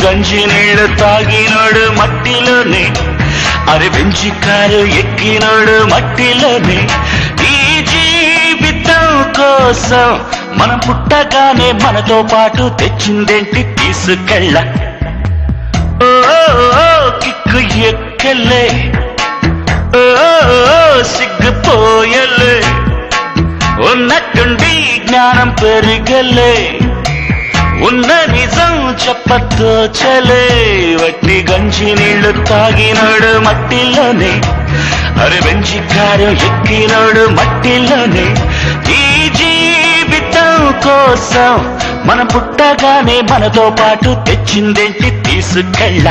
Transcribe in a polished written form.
గంజి నీళ్ళు తాగినోడు మట్టిలోనే, అరే బెంచి కారు ఎక్కినోడు మట్టిలోనే. ఈ జీవితం కోసం మనం పుట్టగానే మనతో పాటు తెచ్చిందేంటి తీసుకెళ్ళ. కిక్కు ఎక్కలే, సిగ్గుపోయలే, ఉన్నట్టుండి జ్ఞానం పెరిగలే, ఉన్న నిజం చెప్పతోచలే. వట్టి గంజి నీళ్లు తాగినోడు మట్టిలోనే, అరే బెంచి కారు ఎక్కినోడు మట్టిలోనే. ఈ జీవితం కోసం మనం పుట్టగానే మనతో పాటు తెచ్చిందేంటి తీసుకెళ్ళ.